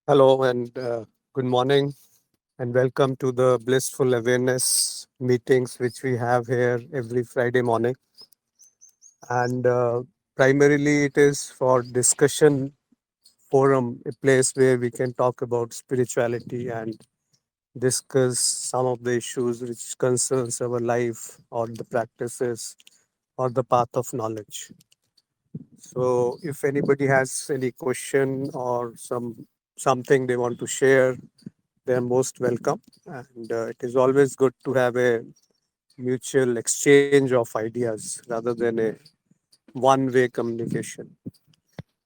Hello and good morning, and welcome to the Blissful Awareness meetings, which we have here every Friday morning. And primarily, it is for discussion forum, a place where we can talk about spirituality and discuss some of the issues which concerns our life or the practices or the path of knowledge. So, if anybody has any question or something they want to share, they are most welcome. And it is always good to have a mutual exchange of ideas rather than a one way communication.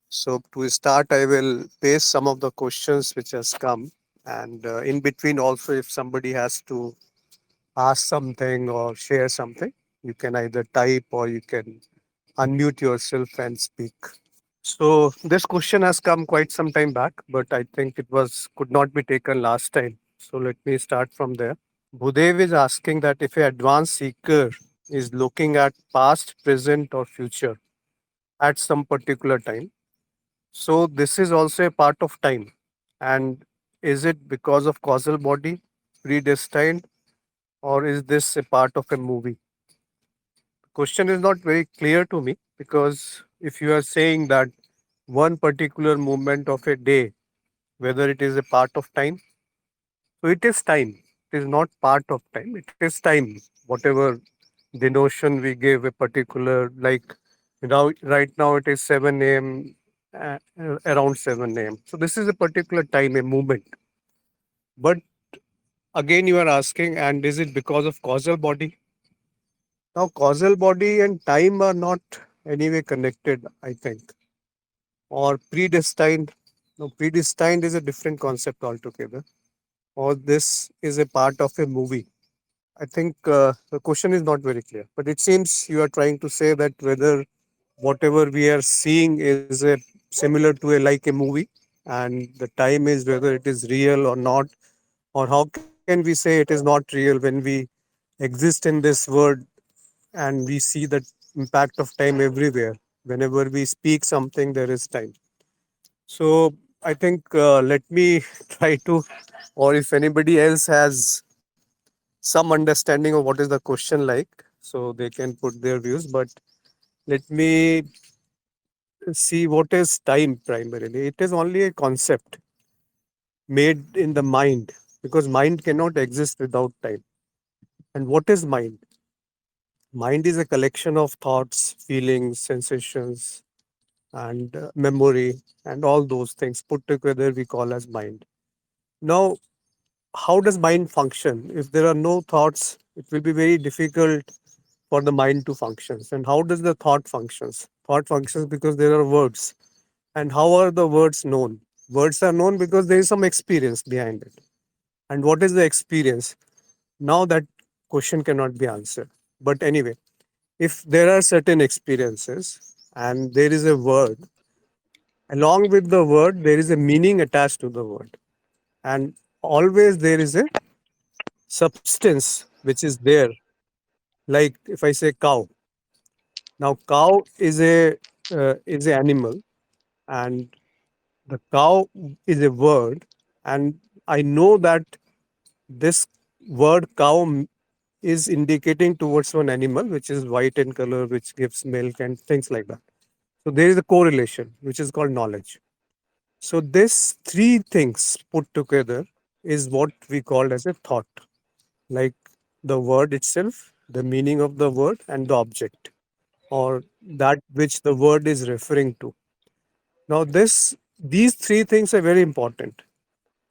So, to start, I will paste some of the questions which has come. And in between, also, if somebody has to ask something or share something, you can either type or you can unmute yourself and speak. So this question has come quite some time back, but I think it was could not be taken last time. So let me start from there. Bhudev is asking that if a advanced seeker is looking at past, present, or future at some particular time, so this is also a part of time. And is it because of causal body, predestined, or is this a part of a movie? Question is not very clear to me because if you are saying that one particular moment of a day, whether it is a part of time, so it is time. It is not part of time. It is time. Whatever the notion we give a particular, like right now it is 7 a.m. Around 7 a.m. So this is a particular time, a movement. But again, you are asking, and is it because of causal body? Now, causal body and time are not anyway connected, I think, or predestined. No, predestined is a different concept altogether, or this is a part of a movie. I think the question is not very clear, but it seems you are trying to say that whether whatever we are seeing is a similar to a like a movie, and the time is whether it is real or not, or how can we say it is not real when we exist in this world and we see the impact of time everywhere. Whenever we speak something, there is time. So I think let me try to, or if anybody else has some understanding of what is the question like, so they can put their views. But let me see what is time primarily. It is only a concept made in the mind because mind cannot exist without time. And what is mind? Mind is a collection of thoughts, feelings, sensations, and memory, and all those things put together we call as mind. Now, how does mind function? If there are no thoughts, it will be very difficult for the mind to function. And how does the thought functions? Thought functions because there are words. And how are the words known? Words are known because there is some experience behind it. And what is the experience? Now that question cannot be answered. But anyway, if there are certain experiences and there is a word, along with the word, there is a meaning attached to the word. And always there is a substance which is there. Like if I say cow, now cow is a animal, and the cow is a word, and I know that this word cow is indicating towards one animal which is white in color, which gives milk and things like that. So there is a correlation which is called knowledge. So this three things put together is what we call as a thought, like the word itself, the meaning of the word, and the object, or that which the word is referring to. Now, these three things are very important.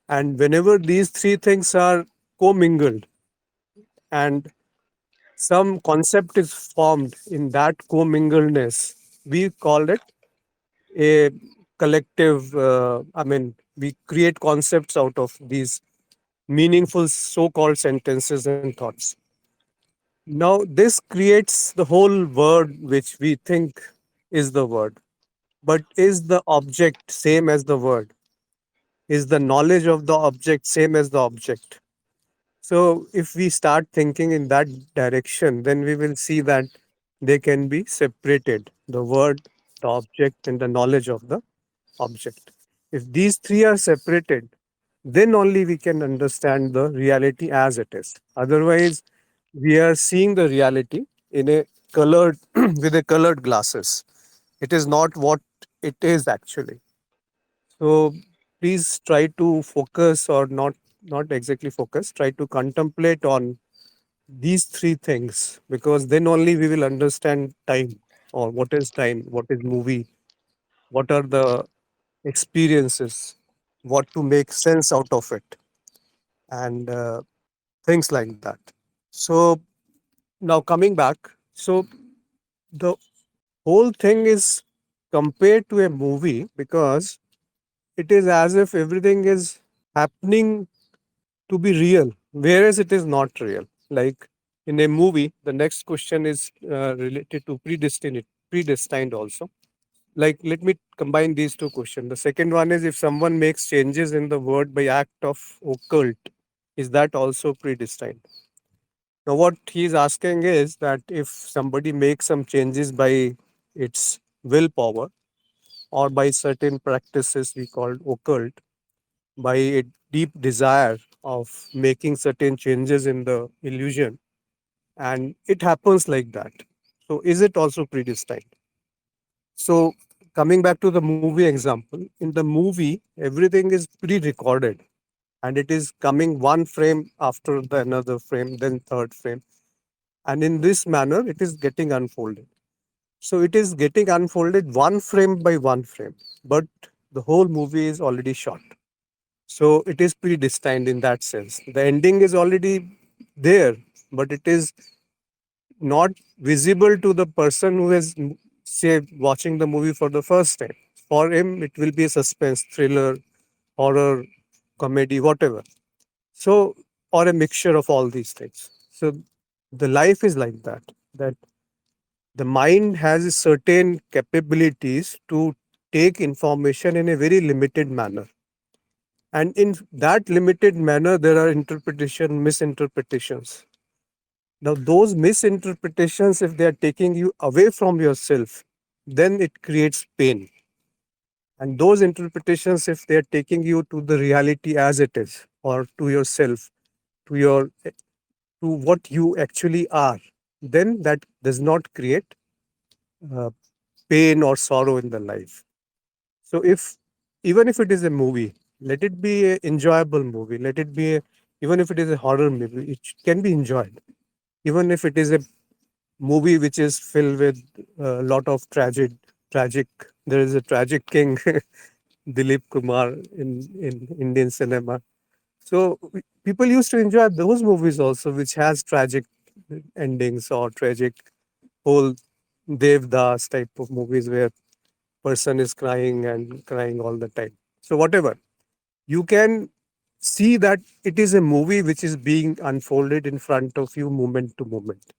And whenever these three things are commingled and some concept is formed in that commingledness, we call it a collective. We create concepts out of these meaningful so called sentences and thoughts. Now, this creates the whole word which we think is the word. But is the object same as the word? Is the knowledge of the object same as the object? So, if we start thinking in that direction, then we will see that they can be separated, the word, the object, and the knowledge of the object. If these three are separated, then only we can understand the reality as it is. Otherwise, we are seeing the reality in a colored with a colored glasses. It is not what it is actually. So please try to focus, or not exactly focus, try to contemplate on these three things, because then only we will understand time, or time, what is movie, what are the experiences, what to make sense out of it, and things like that. So now coming back, so the whole thing is compared to a movie, because it is as if everything is happening to be real, whereas it is not real. Like in a movie, the next question is related to predestined also. Like, let me combine these two questions. The second one is, if someone makes changes in the word by act of occult, is that also predestined? Now, what he is asking is that if somebody makes some changes by its willpower, or by certain practices we call occult, by a deep desire of making certain changes in the illusion, and it happens like that, so is it also predestined? So coming back to the movie example, in the movie everything is pre-recorded, and it is coming one frame after the another frame, then third frame, and in this manner it is getting unfolded. So it is getting unfolded one frame by one frame, but the whole movie is already shot. So it is predestined in that sense. The ending is already there, but it is not visible to the person who is, say, watching the movie for the first time. For him, it will be a suspense, thriller, horror, comedy, whatever. So, or a mixture of all these things. So, the life is like that. That the mind has certain capabilities to take information in a very limited manner, and in that limited manner there are interpretation misinterpretations. Now those misinterpretations, if they are taking you away from yourself, then it creates pain. And those interpretations, if they are taking you to the reality as it is, or to yourself, to your to what you actually are, then that does not create uh, pain or sorrow in the life. So if, even if it is a movie, let it be an enjoyable movie. Let it be even if it is a horror movie, it can be enjoyed. Even if it is a movie which is filled with a lot of tragic. There is a tragic king, Dilip Kumar in Indian cinema. So people used to enjoy those movies also, which has tragic endings, or tragic whole Devdas type of movies where person is crying and crying all the time. So whatever, you can see that it is a movie which is being unfolded in front of you moment to moment.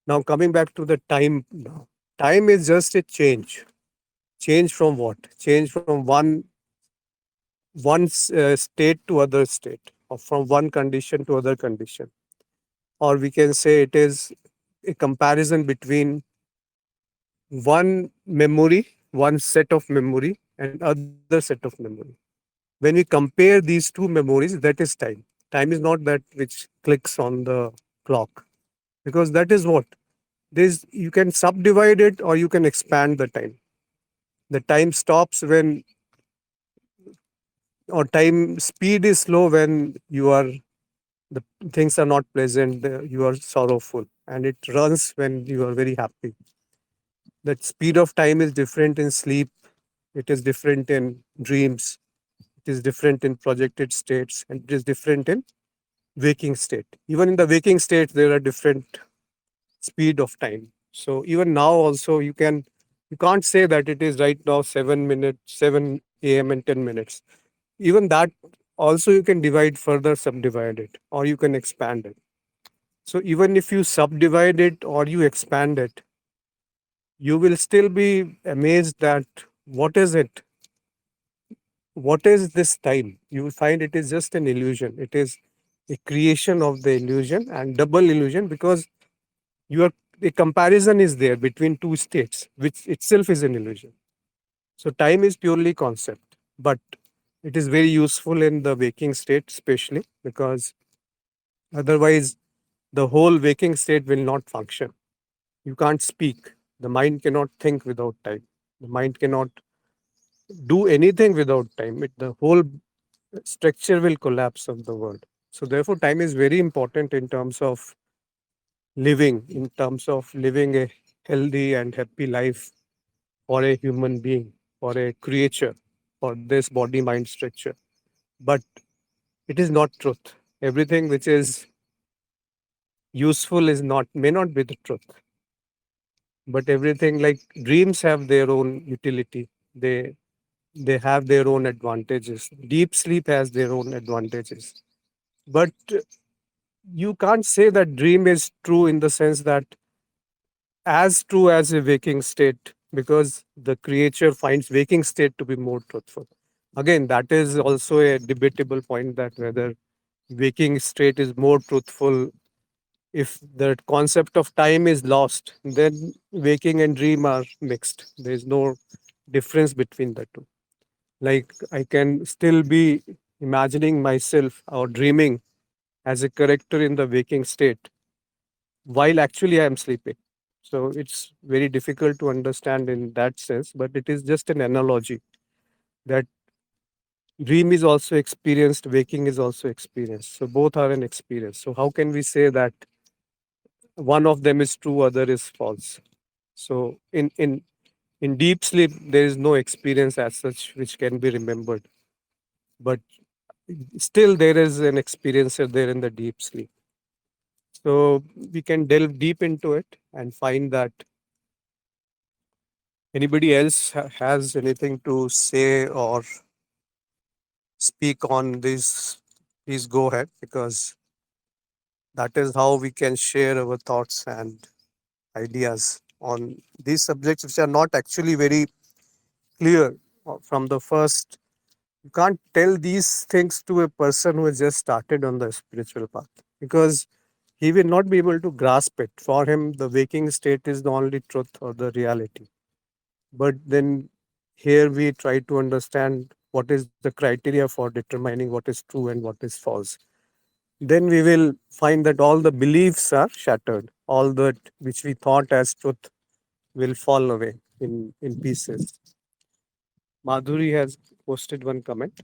Now coming back to the time now. Time is just a change. Change from what? Change from one state to other state, or from one condition to other condition. Or we can say it is a comparison between one memory, one set of memory, and other set of memory. When we compare these two memories, that is time. Time is not that which clicks on the clock, because that is what, this, you can subdivide it or you can expand the time. The time stops when, or time speed is slow when you are, the things are not pleasant, you are sorrowful, and it runs when you are very happy. The speed of time is different in sleep, it is different in dreams, it is different in projected states, and it is different in waking state. Even in the waking state there are different speed of time. So even now also you can't say that it is right now 7 minutes, 7 a.m. and 10 minutes. Even that also you can divide further, subdivide it, or you can expand it. So even if you subdivide it or you expand it, you will still be amazed that what is it, what is this time. You will find it is just an illusion. It is a creation of the illusion, and double illusion, because you are, the comparison is there between two states, which itself is an illusion. So time is purely concept. but it is very useful in the waking state, especially because otherwise the whole waking state will not function. You can't speak. The mind cannot think without time. The mind cannot do anything without time. The whole structure will collapse of the world. So, therefore, time is very important in terms of living a healthy and happy life for a human being, for a creature, for this body mind structure. But it is not truth. Everything which is useful is not may not be the truth. But everything like dreams have their own utility. They have their own advantages. Deep sleep has their own advantages. But you can't say that dream is true in the sense that as true as a waking state, because the creature finds waking state to be more truthful. Again, that is also a debatable point, that whether waking state is more truthful. If the concept of time is lost, then waking and dream are mixed. There is no difference between the two. Like I can still be imagining myself or dreaming as a character in the waking state while actually I am sleeping. So it's very difficult to understand in that sense, but it is just an analogy that dream is also experienced, waking is also experienced. So both are an experience. So how can we say that one of them is true, other is false? So in deep sleep, there is no experience as such which can be remembered. But still there is an experiencer there in the deep sleep. So we can delve deep into it and find that anybody else has anything to say or speak on this, please go ahead, because that is how we can share our thoughts and ideas on these subjects, which are not actually very clear from the first. You can't tell these things to a person who has just started on the spiritual path, because he will not be able to grasp it. For him, the waking state is the only truth or the reality. But then here we try to understand what is the criteria for determining what is true and what is false. Then we will find that all the beliefs are shattered. All that which we thought as truth will fall away in pieces. Madhuri has posted one comment.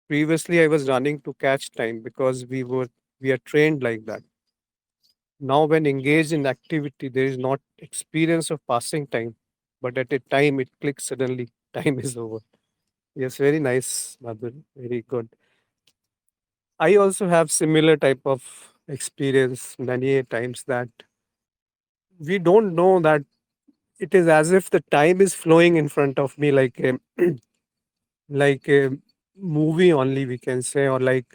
Previously, I was running to catch time because we are trained like that. Now, when engaged in activity, there is not experience of passing time, but at a time it clicks suddenly. Time is over. Yes, very nice, Madhuri. Very good. I also have similar type of experience many a times that we don't know that it is as if the time is flowing in front of me like a movie only, we can say, or like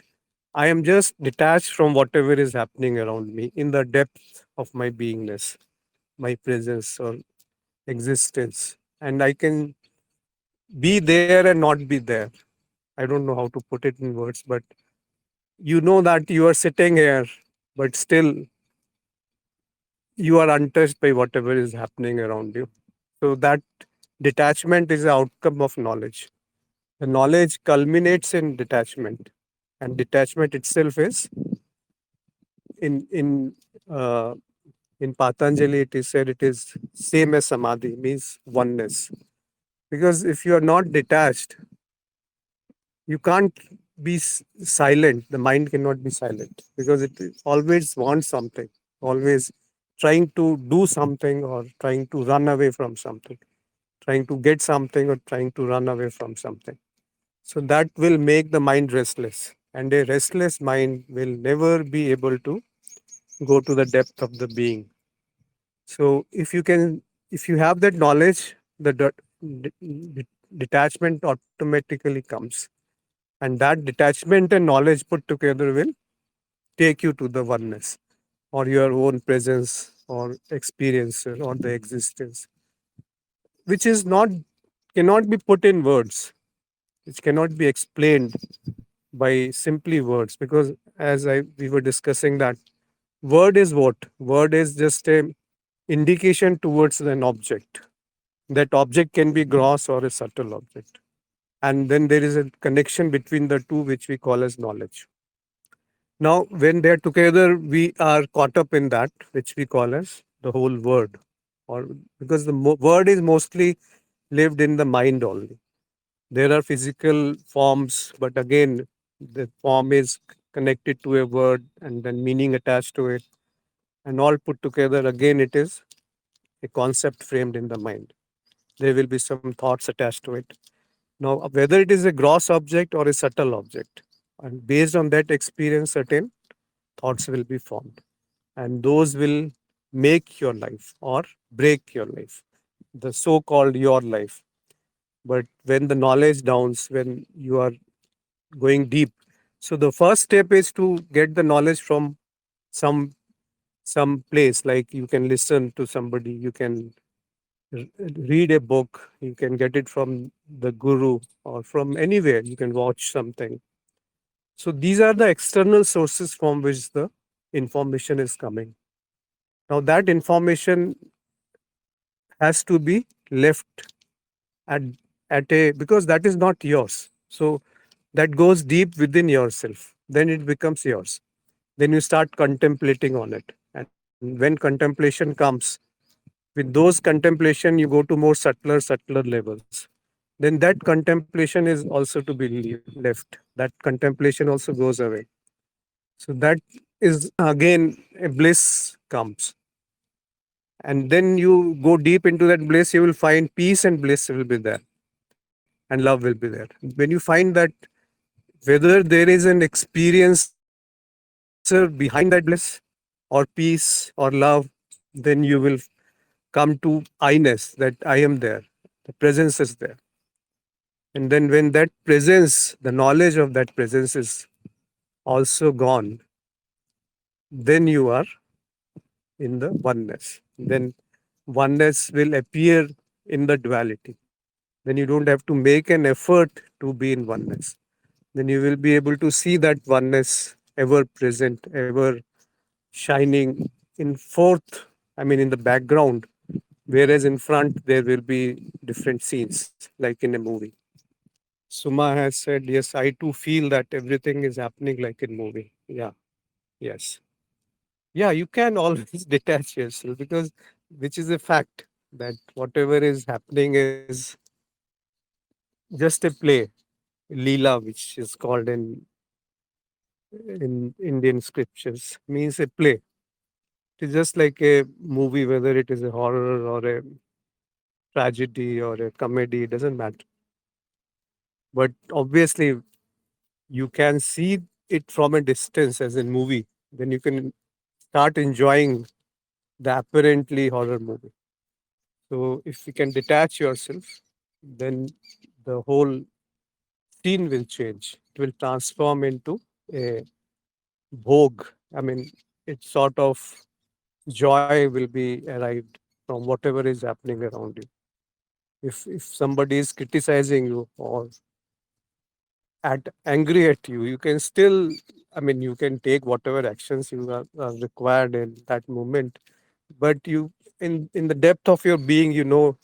I am just detached from whatever is happening around me in the depth of my beingness, my presence or existence, and I can be there and not be there. I don't know how to put it in words, but you know that you are sitting here, but still you are untouched by whatever is happening around you. So that detachment is the outcome of knowledge. The knowledge culminates in detachment, and detachment itself is in uh, in Patanjali. It is said it is same as samadhi, means oneness. Because if you are not detached, you can't be silent. The mind cannot be silent because it always wants something, always trying to do something or trying to run away from something, trying to get something or trying to run away from something. So that will make the mind restless, and a restless mind will never be able to go to the depth of the being. So if you have that knowledge, the detachment automatically comes, and that detachment and knowledge put together will take you to the oneness or your own presence or experience or the existence, which is not cannot be put in words, which cannot be explained by simply words, because as I we were discussing that word is what? Word is just a indication towards an object. That object can be gross or a subtle object. and then there is a connection between the two which we call as knowledge. Now when they're together, we are caught up in that which we call as the whole word, or because the word is mostly lived in the mind only. There are physical forms, but again, the form is connected to a word and then meaning attached to it, and all put together, again, it is a concept framed in the mind. There will be some thoughts attached to it. Now, whether it is a gross object or a subtle object, and based on that experience, certain thoughts will be formed, and those will make your life or break your life, the so called your life. But when the knowledge downs, when you are going deep, so the first step is to get the knowledge from some some place, like you can listen to somebody, you can read a book, you can get it from the guru or from anywhere, you can watch something. So these are the external sources from which the information is coming. Now that information has to be left at a, because that is not yours. So that goes deep within yourself. Then it becomes yours. Then you start contemplating on it. And when contemplation comes, with those contemplation, you go to more subtler levels. Then that contemplation is also to be left. That contemplation also goes away. So that is again a bliss comes. And then you go deep into that bliss, you will find peace and bliss will be there, and love will be there. When you find that, whether there is an experiencer behind that bliss or peace or love, then you will come to I-ness, that I am there. The presence is there. And then when that presence, the knowledge of that presence is also gone, then you are in the oneness. Then oneness will appear in the duality. Then you don't have to make an effort to be in oneness. Then you will be able to see that oneness ever present, ever shining in forth, I mean, in the background, whereas in front there will be different scenes, like in a movie. Suma has said, yes, I too feel that everything is happening like in movie. Yeah, yes. Yeah, you can always detach yourself, because which is a fact that whatever is happening is just a play, Leela, which is called in Indian scriptures, means a play. It is just like a movie, whether it is a horror or a tragedy or a comedy, it doesn't matter. But obviously, you can see it from a distance as a movie. Then you can start enjoying the apparently horror movie. So if you can detach yourself, then the whole scene will change. It will transform into a vogue. I mean, it's sort of joy will be arrived from whatever is happening around you. If somebody is criticizing you or angry at you, you can still, I mean, you can take whatever actions are required in that moment. But you, in the depth of your being, you know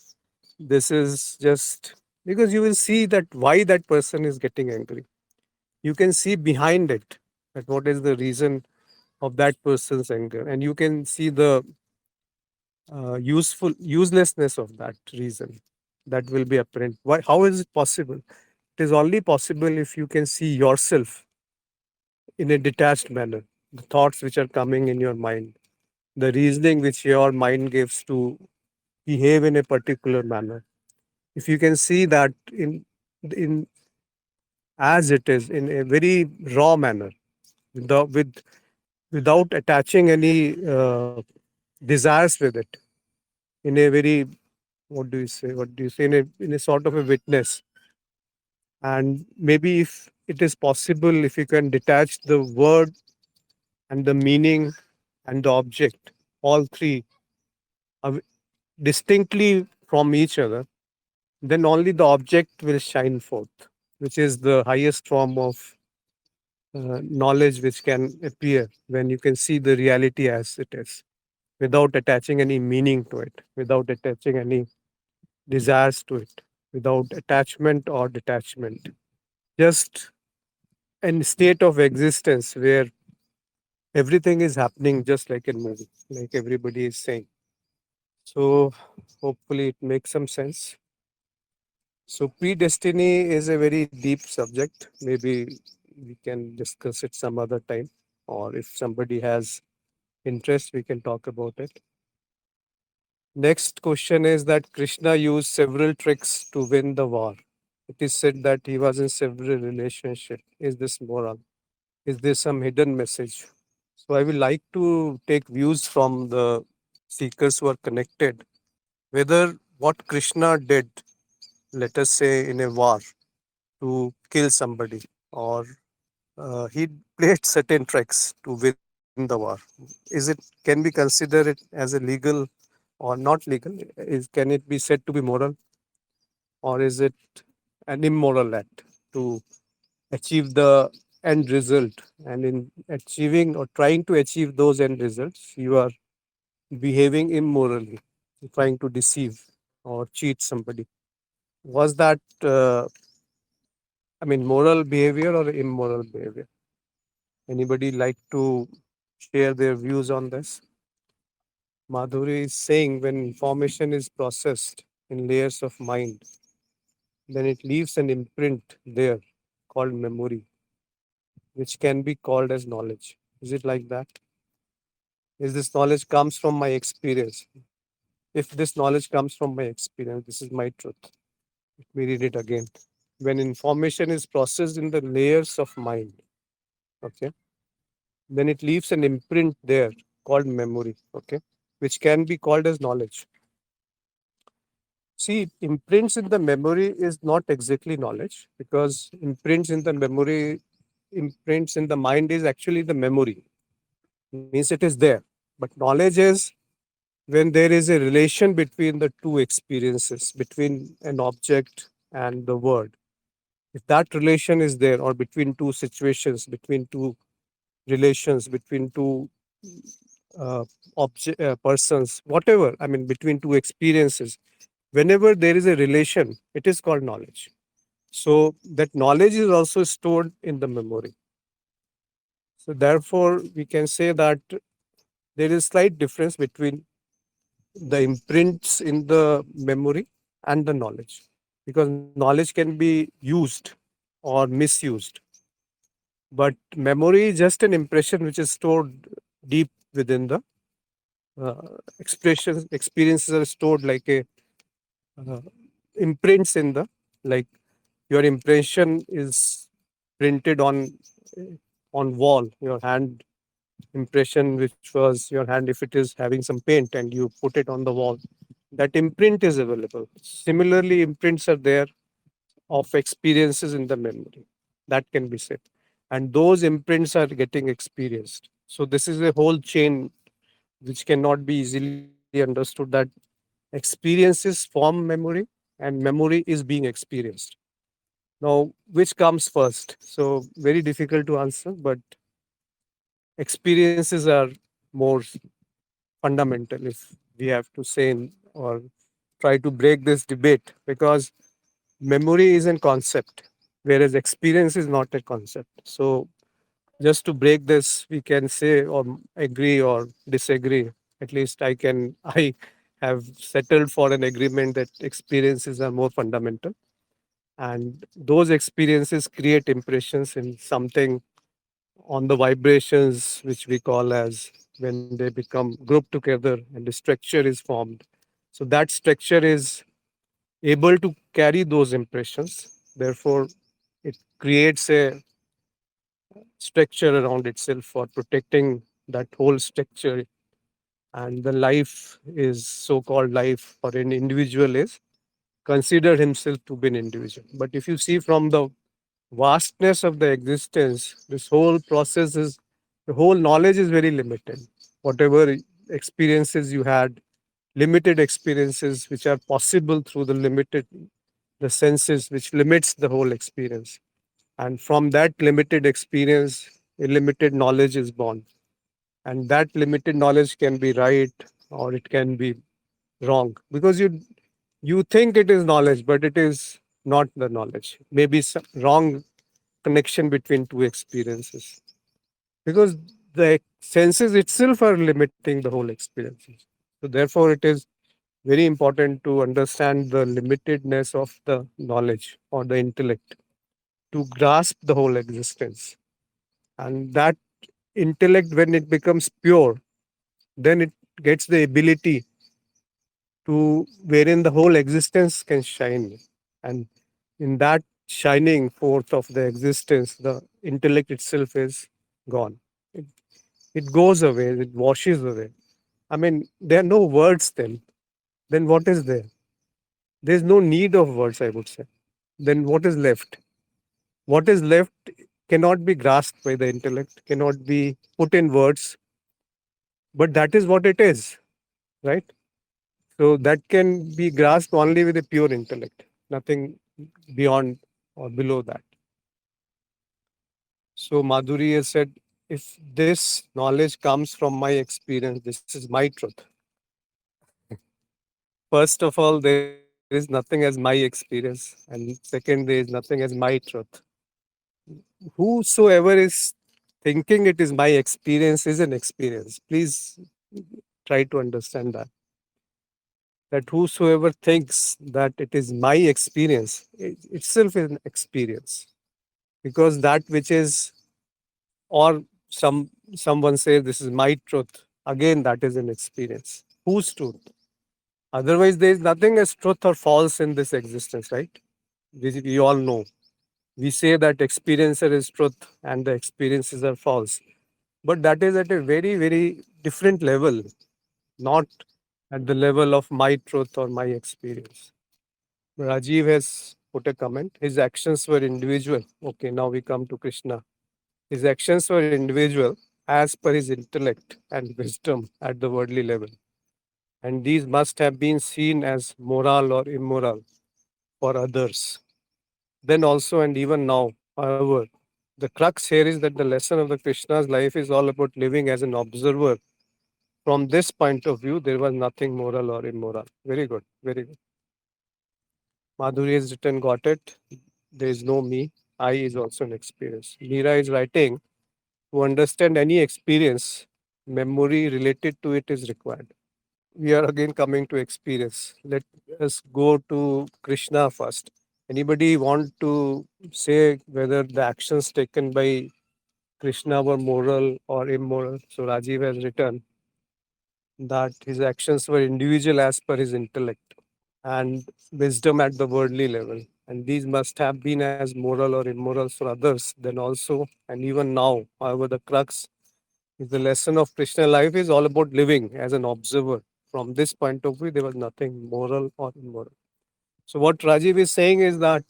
this is just because you will see that why that person is getting angry. You can see behind it that what is the reason of that person's anger, and you can see the useful uselessness of that reason. That will be apparent. Why? How is it possible? It is only possible if you can see yourself in a detached manner. The thoughts which are coming in your mind, the reasoning which your mind gives to behave in a particular manner. If you can see that in as it is in a very raw manner, without attaching any desires with it, in a very, what do you say, in a sort of a witness. And maybe if it is possible, if you can detach the word and the meaning and the object, all three, uh, distinctly from each other, then only the object will shine forth, which is the highest form of knowledge which can appear when you can see the reality as it is, without attaching any meaning to it, without attaching any desires to it. without attachment or detachment. Just a state of existence where everything is happening just like in movie, like everybody is saying. So hopefully it makes some sense. So predestiny is a very deep subject. Maybe we can discuss it some other time, or if somebody has interest, we can talk about it. Next question is that Krishna used several tricks to win the war. It is said that he was in several relationships. Is this moral? Is there some hidden message? So I will like to take views from the seekers who are connected, whether what Krishna did, let us say in a war, to kill somebody, or he played certain tricks to win the war. Is it, can we consider it as a legal or not legal? Is, can it be said to be moral, or is it an immoral act to achieve the end result? And in achieving or trying to achieve those end results, you are behaving immorally, trying to deceive or cheat somebody. Was that, I mean, moral behavior or immoral behavior? Anybody like to share their views on this? Madhuri is saying when information is processed in layers of mind, then it leaves an imprint there called memory, which can be called as knowledge. Is it like that? Is this knowledge comes from my experience? If this knowledge comes from my experience, this is my truth. Let me read it again. When information is processed in the layers of mind, okay, then it leaves an imprint there called memory, okay, which can be called as knowledge. See, imprints in the memory is not exactly knowledge, because imprints in the memory, imprints in the mind is actually the memory, means it is there. But knowledge is when there is a relation between the two experiences, between an object and the word. If that relation is there, or between two situations, between two relations, between two uh, persons, whatever, I mean, between two experiences, whenever there is a relation, it is called knowledge. So that knowledge is also stored in the memory. So therefore, we can say that there is slight difference between the imprints in the memory and the knowledge, because knowledge can be used or misused, but memory is just an impression which is stored deep within the expressions. Experiences are stored like a uh, imprints in the, like your impression is printed on wall, your hand impression, which was your hand, if it is having some paint and you put it on the wall, that imprint is available. Similarly, imprints are there of experiences in the memory, that can be said, and those imprints are getting experienced. So this is a whole chain which cannot be easily understood, that experiences form memory and memory is being experienced. Now, which comes first? So very difficult to answer, but experiences are more fundamental, if we have to say or try to break this debate, because memory is a concept, whereas experience is not a concept. So just to break this, we can say or agree or disagree. At least I have settled for an agreement that experiences are more fundamental, and those experiences create impressions in something on the vibrations, which we call as, when they become grouped together and the structure is formed. So that structure is able to carry those impressions. Therefore, it creates a structure around itself for protecting that whole structure. And the life is so called life, or an individual is considered himself to be an individual. But if you see from the vastness of the existence, this whole process is, the whole knowledge is very limited. Whatever experiences you had, limited experiences which are possible through the limited, the senses, which limits the whole experience. And from that limited experience, a limited knowledge is born. And that limited knowledge can be right or it can be wrong, because you You think it is knowledge, but it is not the knowledge. Maybe some wrong connection between two experiences. Because the senses itself are limiting the whole experiences. So therefore, it is very important to understand the limitedness of the knowledge or the intellect to grasp the whole existence. And that intellect, when it becomes pure, then it gets the ability to wherein the whole existence can shine. And in that shining forth of the existence, the intellect itself is gone. It, it goes away, it washes away. I mean, there are no words then. Then what is there? There's no need of words, I would say. Then what is left? What is left cannot be grasped by the intellect, cannot be put in words, but that is what it is, right? So that can be grasped only with a pure intellect, nothing beyond or below that. So Madhuri has said, if this knowledge comes from my experience, this is my truth. First of all, there is nothing as my experience, and second, there is nothing as my truth. Whosoever is thinking it is my experience is an experience. Please try to understand that whosoever thinks that it is my experience itself is an experience, because that which is, or someone says this is my truth, again that is an experience. Whose truth? Otherwise there is nothing as truth or false in this existence, right? We all know, we say that experiencer is truth and the experiences are false, but that is at a very very different level, not at the level of my truth or my experience. Rajiv has put a comment. His actions were individual. Okay, now we come to Krishna. His actions were individual as per his intellect and wisdom at the worldly level. And these must have been seen as moral or immoral for others. Then also, and even now, however, the crux here is that the lesson of the Krishna's life is all about living as an observer. From this point of view, there was nothing moral or immoral. Very good, very good. Madhuri has written, got it. There is no me. I is also an experience. Meera is writing, to understand any experience, memory related to it is required. We are again coming to experience. Let us go to Krishna first. Anybody want to say whether the actions taken by Krishna were moral or immoral? So Rajiv has written that his actions were individual as per his intellect and wisdom at the worldly level. And these must have been as moral or immoral for others, then also, and even now. However, the crux is the lesson of Krishna life is all about living as an observer. From this point of view, there was nothing moral or immoral. So, what Rajiv is saying is that,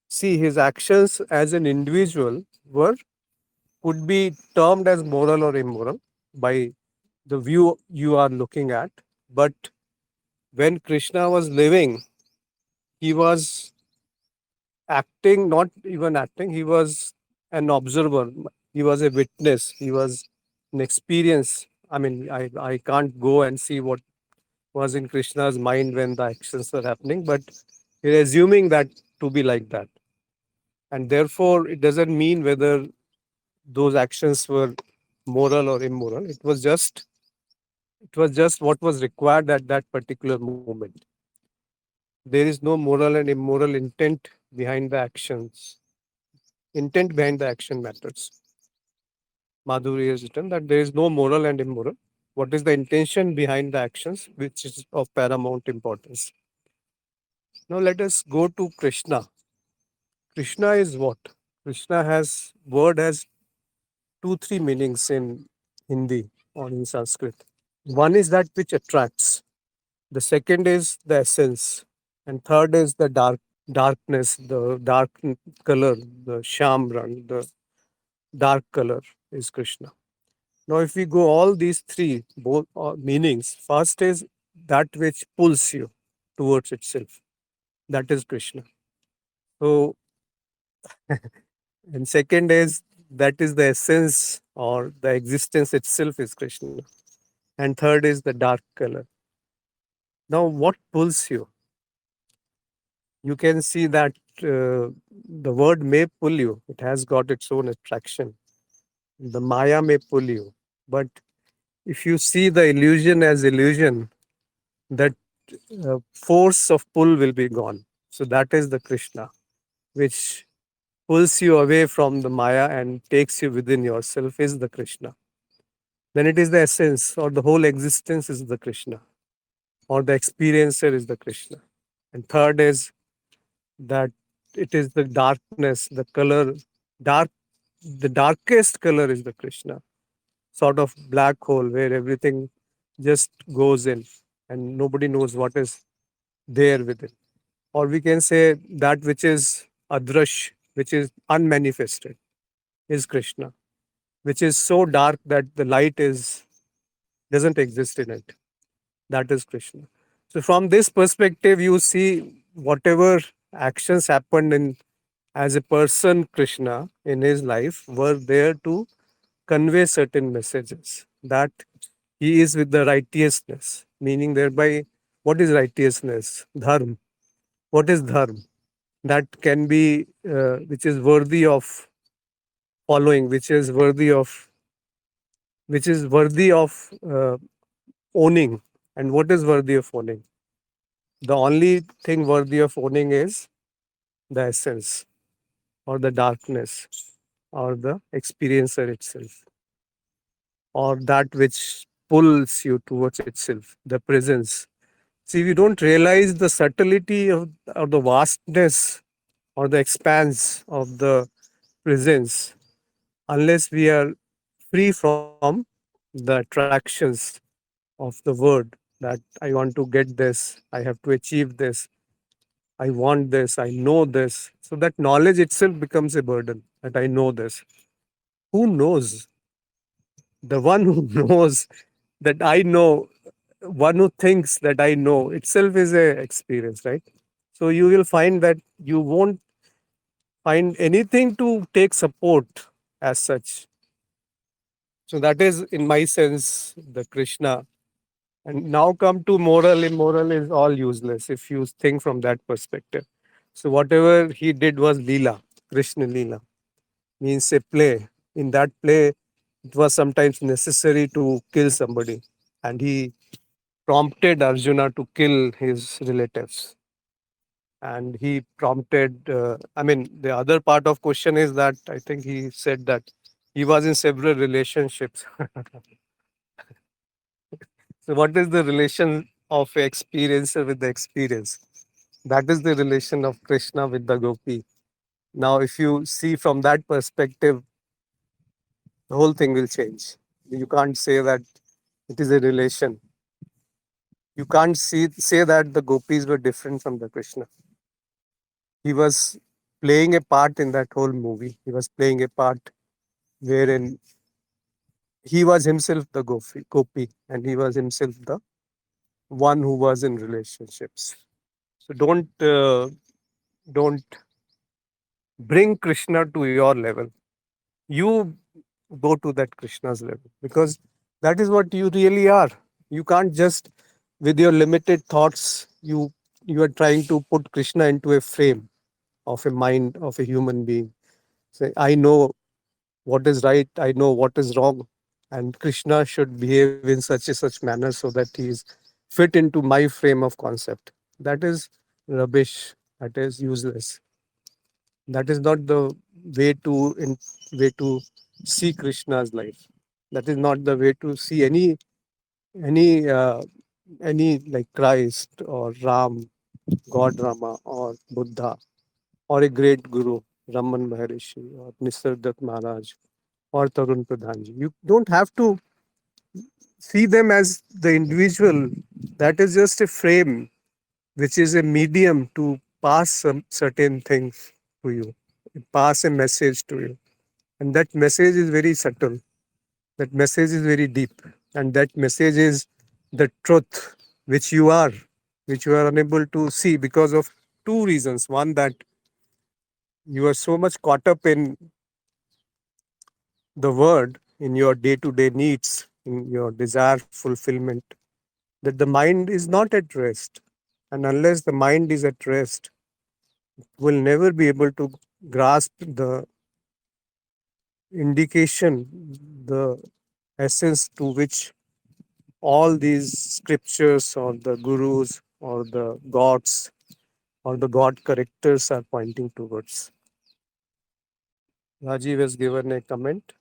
see, his actions as an individual were could be termed as moral or immoral by the view you are looking at. But when Krishna was living, he was acting, not even acting, he was an observer, he was a witness, he was an experience. I mean, I can't go and see what was in Krishna's mind when the actions were happening, but we're assuming that to be like that. And therefore, it doesn't mean whether those actions were moral or immoral. It was just what was required at that particular moment. There is no moral and immoral intent behind the actions. Intent behind the action matters. Madhuri has written that there is no moral and immoral. What is the intention behind the actions, which is of paramount importance? Now let us go to Krishna. Krishna is what? Krishna has word has two, three meanings in Hindi or in Sanskrit. One is that which attracts. The second is the essence. And third is the darkness, the dark color, the shamran, the dark color is Krishna. Now, if we go all these three both meanings, first is that which pulls you towards itself. That is Krishna. So, and second is that is the essence or the existence itself is Krishna. And third is the dark color. Now, what pulls you? You can see that the word may pull you, it has got its own attraction. The Maya may pull you, but if you see the illusion as illusion, that force of pull will be gone. So that is the Krishna, which pulls you away from the Maya and takes you within yourself, is the Krishna. Then it is the essence, or the whole existence is the Krishna, or the experiencer is the Krishna. And third is that it is the darkness, the color, dark, the darkest color is the Krishna, sort of black hole where everything just goes in and nobody knows what is there within. Or we can say that which is adrash, which is unmanifested, is Krishna, which is so dark that the light is doesn't exist in it. That is Krishna. So from this perspective, you see whatever actions happened in as a person, Krishna in his life were there to convey certain messages that he is with the righteousness, meaning thereby what is righteousness? Dharma. What is dharma? That can be, which is worthy of following, which is worthy of owning. And what is worthy of owning? The only thing worthy of owning is the essence, or the darkness, or the experiencer itself, or that which pulls you towards itself, the presence. See, we don't realize the subtlety of, or the vastness or the expanse of the presence unless we are free from the attractions of the word, that I want to get this, I have to achieve this, I want this, I know this. So that knowledge itself becomes a burden, that I know this. Who knows? The one who knows that I know, one who thinks that I know itself is a experience, right? So you will find that you won't find anything to take support as such. So that is, in my sense, the Krishna. And now come to moral. Immoral is all useless if you think from that perspective. So whatever he did was Leela, Krishna Leela, means a play. In that play, it was sometimes necessary to kill somebody. And he prompted Arjuna to kill his relatives. And he prompted, I mean, the other part of question is that I think he said that he was in several relationships. So what is the relation of a experiencer with the experience? That is the relation of Krishna with the gopi. Now, if you see from that perspective, the whole thing will change. You can't say that it is a relation. You can't say that the gopis were different from the Krishna. He was playing a part in that whole movie. He was playing a part wherein he was himself the gopi, and he was himself the one who was in relationships. So don't bring Krishna to your level. You go to that Krishna's level because that is what you really are. You can't just with your limited thoughts you are trying to put Krishna into a frame of a mind of a human being. Say, I know what is right, I know what is wrong, and Krishna should behave in such a such manner so that he is fit into my frame of concept. That is rubbish. That is useless. That is not the way way to see Krishna's life. That is not the way to see any any like Christ or Ram, God Rama or Buddha or a great guru, Raman Maharishi or Nisargadatta Maharaj or Tarun Pradhanji. You don't have to see them as the individual. That is just a frame, which is a medium to pass some certain things to you, pass a message to you. And that message is very subtle. That message is very deep. And that message is the truth which you are, which you are unable to see because of two reasons. One, that you are so much caught up in the word, in your day to day needs, in your desire fulfillment, that the mind is not at rest. And unless the mind is at rest, will never be able to grasp the indication, the essence to which all these scriptures or the gurus or the gods or the god characters are pointing towards. Rajiv has given a comment.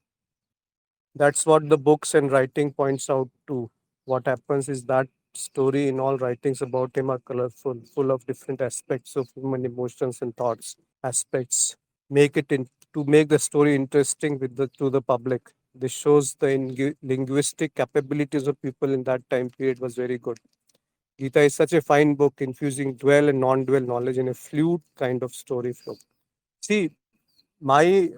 That's what the books and writing points out to. What happens is that story in all writings about him are colorful, full of different aspects of human emotions and thoughts. Aspects make it in to make the story interesting with the to the public. This shows the linguistic capabilities of people in that time period was very good. Gita is such a fine book, infusing dual and non-dual knowledge in a fluid kind of story flow. See, my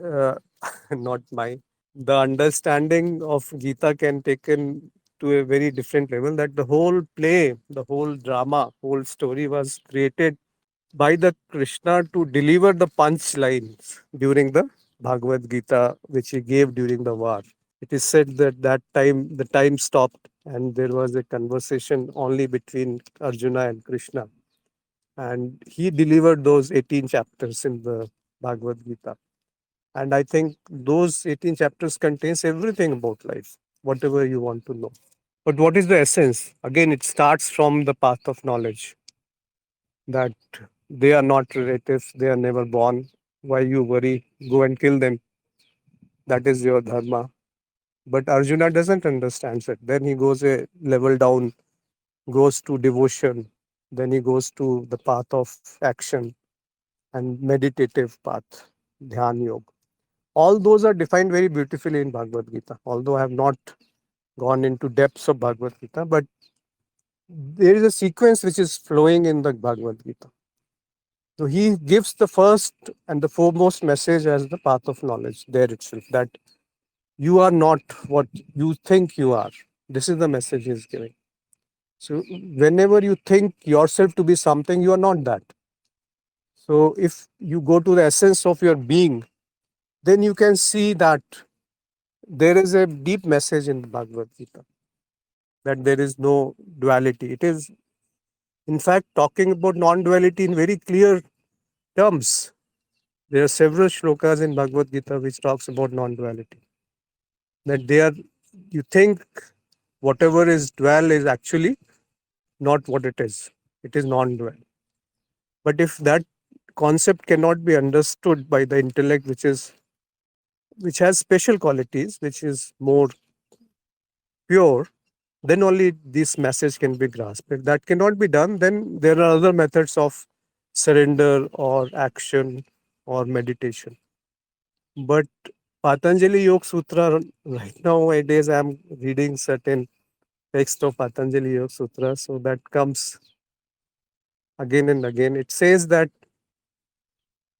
not my the understanding of Gita can taken to a very different level. That the whole play, the whole drama, whole story was created by the Krishna to deliver the punch lines during the Bhagavad Gita, which he gave during the war. It is said that that time the time stopped and there was a conversation only between Arjuna and Krishna, and he delivered those 18 chapters in the Bhagavad Gita. And I think those 18 chapters contains everything about life, whatever you want to know. But what is the essence? Again, it starts from the path of knowledge that they are not relatives, they are never born. Why you worry? Go and kill them. That is your dharma. But Arjuna doesn't understand it. Then he goes a level down, goes to devotion, then he goes to the path of action and meditative path, Dhyan Yoga. All those are defined very beautifully in Bhagavad Gita. Although I have not gone into depths of Bhagavad Gita, but there is a sequence which is flowing in the Bhagavad Gita. So he gives the first and the foremost message as the path of knowledge there itself, that you are not what you think you are. This is the message he is giving. So whenever you think yourself to be something, you are not that. So if you go to the essence of your being, then you can see that there is a deep message in the Bhagavad Gita, that there is no duality. It is, in fact, talking about non duality in very clear terms. There are several shlokas in Bhagavad Gita which talks about non duality. That they are, you think whatever is dual is actually not what it is. It is non dual. But if that concept cannot be understood by the intellect, which has special qualities, which is more pure, then only this message can be grasped. If that cannot be done, then there are other methods of surrender or action or meditation. But Patanjali Yoga Sutra, right nowadays I'm reading certain text of Patanjali Yoga Sutra, so that comes again and again. It says that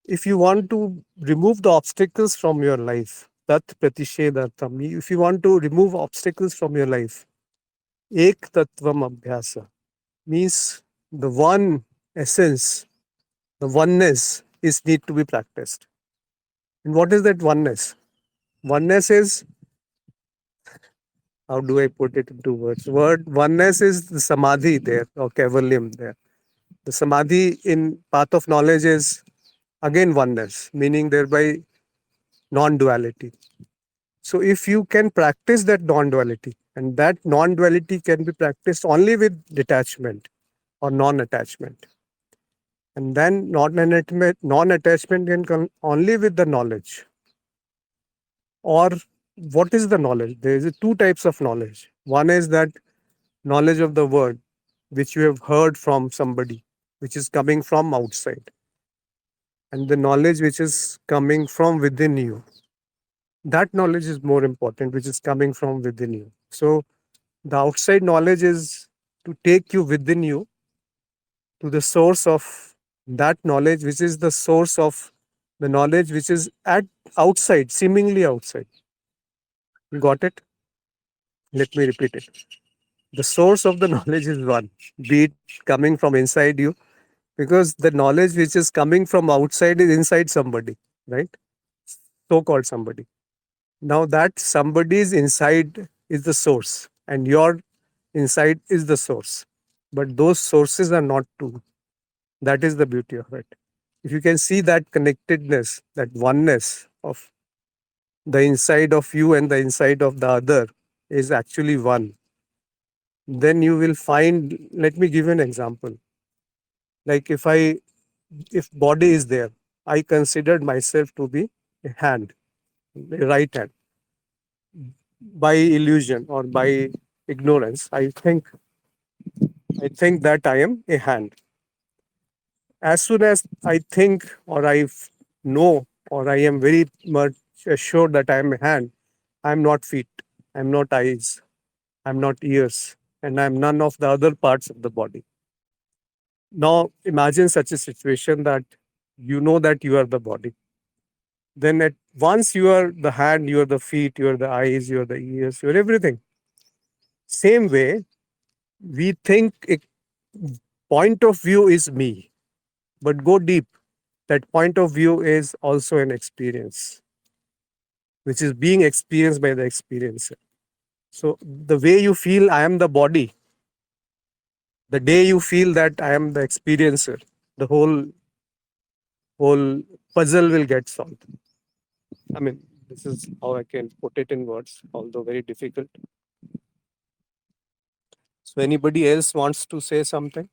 if you want to remove the obstacles from your life, tat pratishedartham, if you want to remove obstacles from your life, ek tattvam abhyasa, means the one essence, the oneness is need to be practiced. And what is that oneness? Oneness is, how do I put it into words? Word oneness is the samadhi there or kaivalyam there. The samadhi in path of knowledge is again oneness, meaning thereby non-duality. So if you can practice that non-duality, and that non-duality can be practiced only with detachment or non-attachment, and then non-attachment can come only with the knowledge. Or what is the knowledge? There is two types of knowledge. One is that knowledge of the word, which you have heard from somebody, which is coming from outside, and the knowledge which is coming from within you. That knowledge is more important, which is coming from within you. So the outside knowledge is to take you within you to the source of that knowledge, which is the source of the knowledge which is at outside, seemingly outside. You got it? Let me repeat it. The source of the knowledge is one, be it coming from inside you, because the knowledge which is coming from outside is inside somebody, right? So called somebody. Now, that somebody's inside is the source, and your inside is the source. But those sources are not two. That is the beauty of it. if you can see that connectedness, that oneness of the inside of you and the inside of the other is actually one, then you will find, let me give you an example. Like if body is there, I considered myself to be a hand, a right hand. By illusion or by ignorance, I think that I am a hand. As soon as I think or know or I am very much assured that I am a hand, I am not feet, I am not eyes, I am not ears, and I am none of the other parts of the body. Now imagine such a situation that you know that you are the body. Then at once you are the hand, you are the feet, you are the eyes, you are the ears, you are everything. Same way, we think a point of view is me, but go deep. That point of view is also an experience, which is being experienced by the experiencer. So the way you feel I am the body, the day you feel that I am the experiencer, the whole puzzle will get solved. I mean, this is how I can put it in words, although very difficult. So anybody else wants to say something?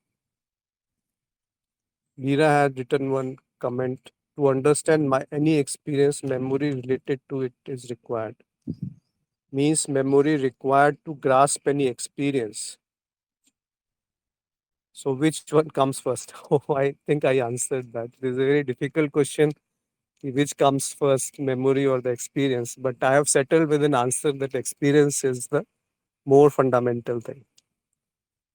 Meera had written one comment: to understand any experience, memory related to it is required. Means memory required to grasp any experience. So which one comes first? Oh, I think I answered that. This is a very difficult question. Which comes first, memory or the experience? But I have settled with an answer that experience is the more fundamental thing.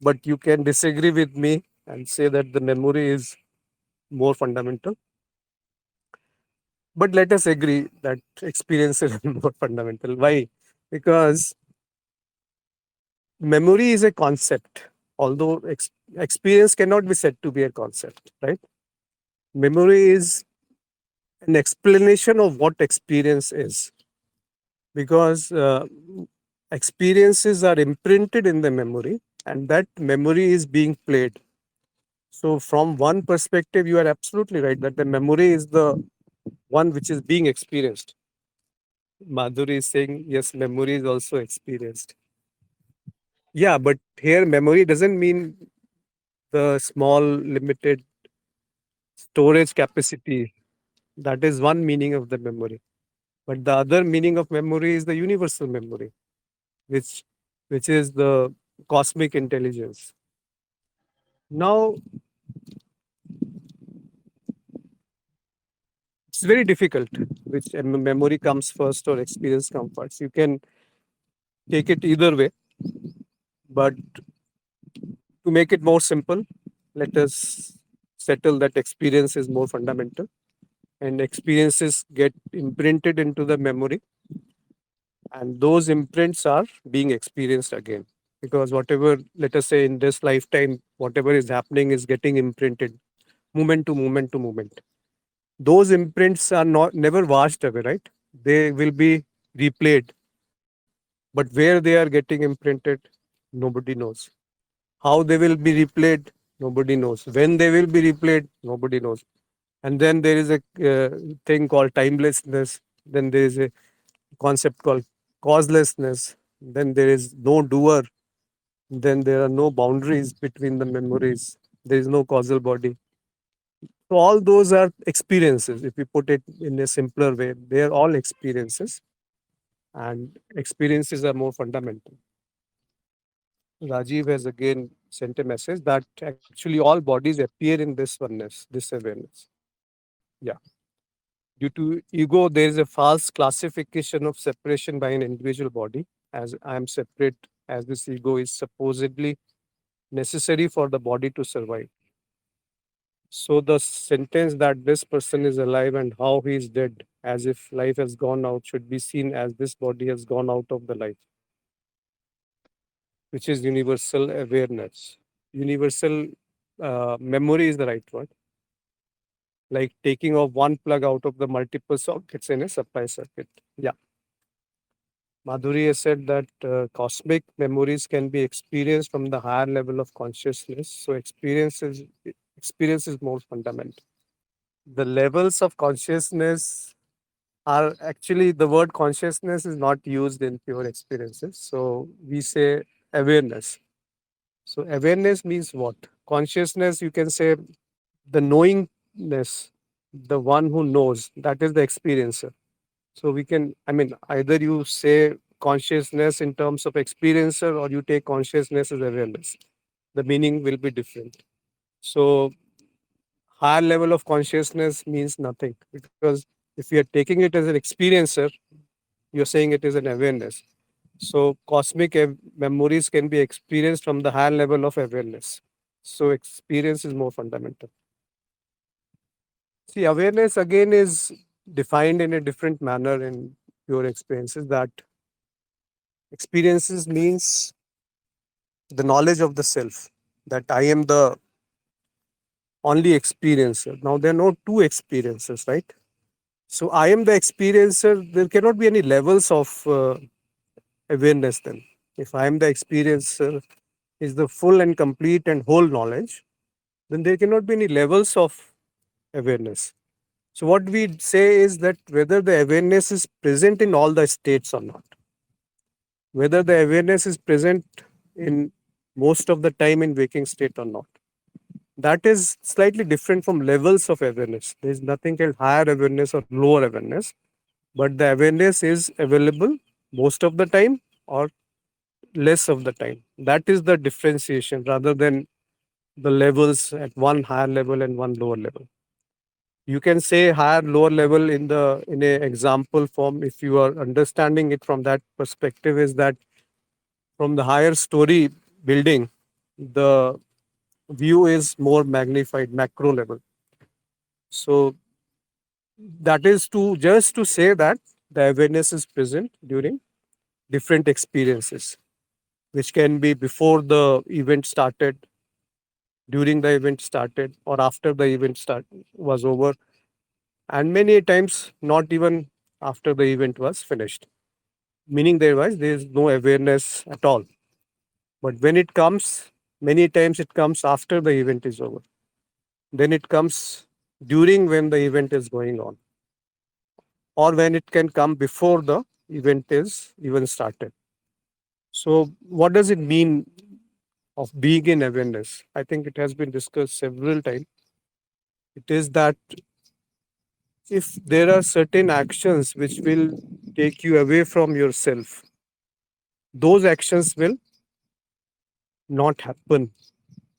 But you can disagree with me and say that the memory is more fundamental. But let us agree that experience is more fundamental. Why? Because memory is a concept, although experience cannot be said to be a concept, right? Memory is an explanation of what experience is, because experiences are imprinted in the memory and that memory is being played. So, from one perspective, you are absolutely right that the memory is the one which is being experienced. Madhuri is saying, yes, memory is also experienced. Yeah, but here memory doesn't mean the small, limited storage capacity. That is one meaning of the memory. But the other meaning of memory is the universal memory, which which is the cosmic intelligence. Now, it's very difficult which memory comes first or experience comes first. You can take it either way, but to make it more simple, let us settle that experience is more fundamental and experiences get imprinted into the memory, and those imprints are being experienced again, because whatever, let us say in this lifetime, whatever is happening is getting imprinted moment to moment to moment. Those imprints are not never washed away, right? They will be replayed, but where they are getting imprinted, nobody knows. How they will be replayed, nobody knows. When they will be replayed, nobody knows. And then there is a thing called timelessness. Then there is a concept called causelessness. Then there is no doer. Then there are no boundaries between the memories. There is no causal body. So all those are experiences. If we put it in a simpler way, they are all experiences, and experiences are more fundamental. Rajiv has again sent a message that actually all bodies appear in this oneness, this awareness. Yeah. Due to ego, there is a false classification of separation by an individual body, as I am separate, as this ego is supposedly necessary for the body to survive. So the sentence that this person is alive and how he is dead, as if life has gone out, should be seen as this body has gone out of the life, which is universal awareness. Universal memory is the right word. Like taking off one plug out of the multiple sockets in a supply circuit. Yeah. Madhuri has said that cosmic memories can be experienced from the higher level of consciousness. So experience is more fundamental. the levels of consciousness are actually, the word consciousness is not used in pure experiences. So we say awareness. So awareness means what? Consciousness, you can say the knowingness, the one who knows, that is the experiencer. So we can, I mean, either you say consciousness in terms of experiencer or you take consciousness as awareness. The meaning will be different. So higher level of consciousness means nothing, because if you are taking it as an experiencer, you're saying it is an awareness. So cosmic memories can be experienced from the higher level of awareness. So experience is more fundamental. See, awareness again is defined in a different manner in pure experiences. That experiences means the knowledge of the self, that I am the only experiencer. Now, there are no two experiences, right? So, I am the experiencer. There cannot be any levels of awareness then. If I am the experiencer, is the full and complete and whole knowledge, then there cannot be any levels of awareness. So, what we say is that whether the awareness is present in all the states or not, whether the awareness is present in most of the time in waking state or not, that is slightly different from levels of awareness. There is nothing called higher awareness or lower awareness, but the awareness is available most of the time or less of the time. That is the differentiation rather than the levels at one higher level and one lower level. You can say higher lower level in a example form, if you are understanding it from that perspective, is that from the higher story building, the view is more magnified, macro level. So that is to just to say that the awareness is present during different experiences, which can be before the event started, during the event started, or after the event was over, and many times not even after the event was finished. Meaning there is no awareness at all. But when it comes, many times it comes after the event is over. Then it comes during when the event is going on, or when it can come before the event is even started. So, what does it mean of being in awareness? I think it has been discussed several times. It is that if there are certain actions which will take you away from yourself, those actions will not happen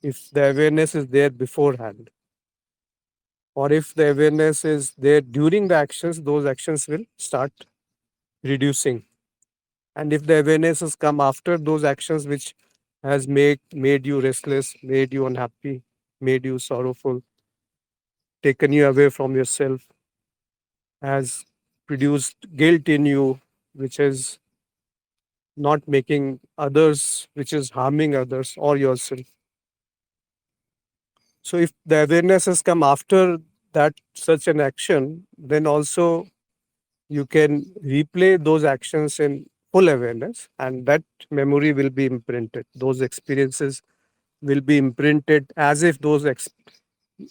if the awareness is there beforehand. Or if the awareness is there during the actions, those actions will start reducing. And if the awareness has come after those actions which has made you restless, made you unhappy, made you sorrowful, taken you away from yourself, has produced guilt in you, which is not making others, which is harming others or yourself. So if the awareness has come after that such an action, then also you can replay those actions in full awareness, and that memory will be imprinted. Those experiences will be imprinted as if those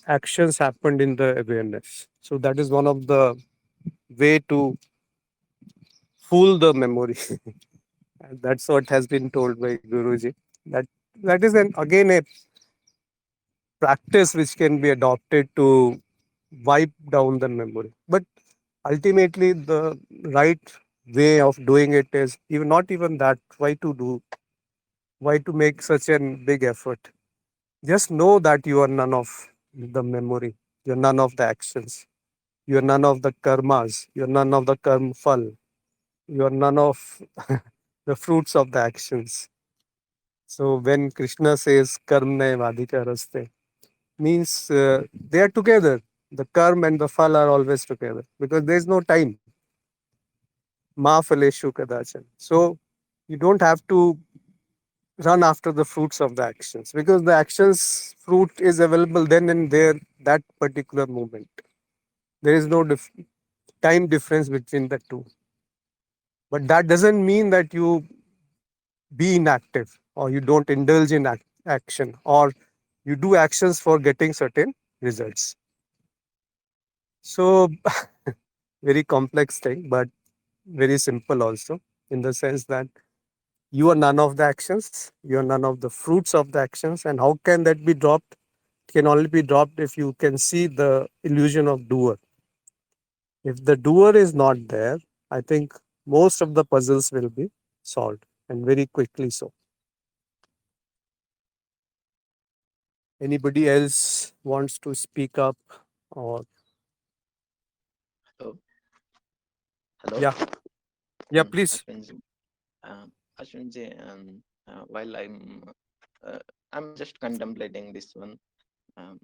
actions happened in the awareness. So that is one of the way to fool the memory. And that's what has been told by Guruji. That that is again a practice which can be adopted to wipe down the memory. But ultimately, the right way of doing it is even not even that. Why to make such a big effort? Just know that you are none of the memory. You're none of the actions. You're none of the karmas. You're none of the karma phal. You're none of the fruits of the actions. So when Krishna says karmne vadika raste, means they are together. The karma and the phal are always together because there is no time. Ma phaleshu kadachan. So you don't have to run after the fruits of the actions because the actions fruit is available then and there that particular moment. There is no time difference between the two. But that doesn't mean that you be inactive or you don't indulge in action or you do actions for getting certain results. So, very complex thing, but very simple also, in the sense that you are none of the actions, you are none of the fruits of the actions. And how can that be dropped? It can only be dropped if you can see the illusion of doer. If the doer is not there, I think most of the puzzles will be solved, and very quickly so. Anybody else wants to speak up? Or Hello, hello. yeah, yeah, please. Ashwinji, Ashwinji, while uh, I'm just contemplating this one. Um,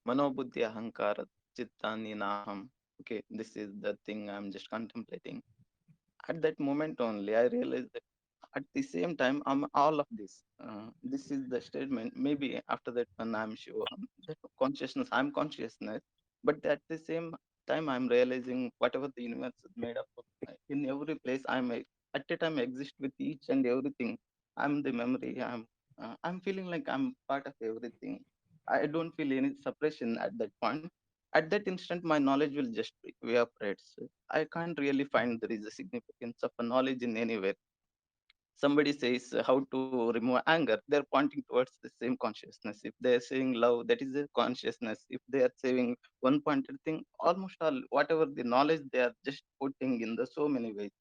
Manobuddhi ahankara chittani naham. Okay, this is the thing I'm just contemplating. At that moment only, I realized that at the same time, I'm all of this. This is the statement. Maybe after that one, I'm sure that consciousness, I'm consciousness. But at the same time, I'm realizing whatever the universe is made up of, in every place, at a time exist with each and everything. I'm the memory. I'm feeling like I'm part of everything. I don't feel any suppression at that point. At that instant, my knowledge will just evaporate. So I can't really find there is a significance of a knowledge in anywhere. Somebody says how to remove anger, they're pointing towards the same consciousness. If they're saying love, that is a consciousness. If they are saying one pointed thing, almost all whatever the knowledge they are just putting in the so many ways,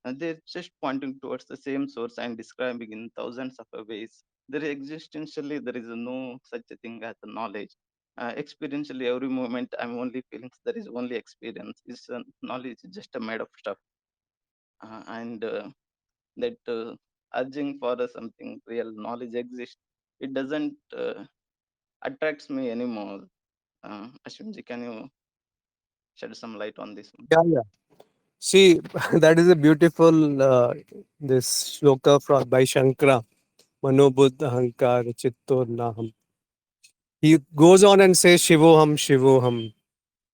and they're just pointing towards the same source and describing in thousands of ways. There existentially there is no such a thing as a knowledge. Experientially every moment I'm only feelings, there is only experience. Is knowledge is just a made of stuff. And that urging for something real knowledge exists, it doesn't attracts me anymore. Ashwinji, can you shed some light on this one? Yeah, yeah. See, that is a beautiful this shloka from by Shankara. Manobuddha Hankar Chittor Naham. He goes on and says Shivoham Shivoham.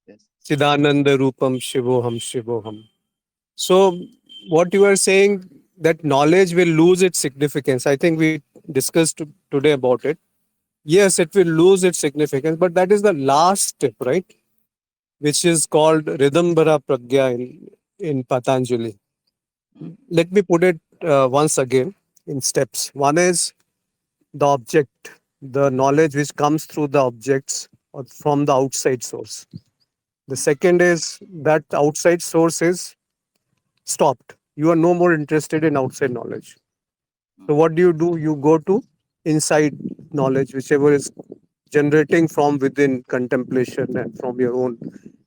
Yes. Chidananda Rupam Shivoham Shivoham. So what you are saying, that knowledge will lose its significance. I think we discussed today about it. Yes, it will lose its significance, but that is the last step, right? Which is called Ridambara Pragya in Patanjali. Mm, Let me put it once again in steps. One is the object, the knowledge which comes through the objects or from the outside source. The mm, second is that outside source is stopped. You are no more interested in outside knowledge. mm, So what do? You go to inside knowledge, whichever is generating from within contemplation and from your own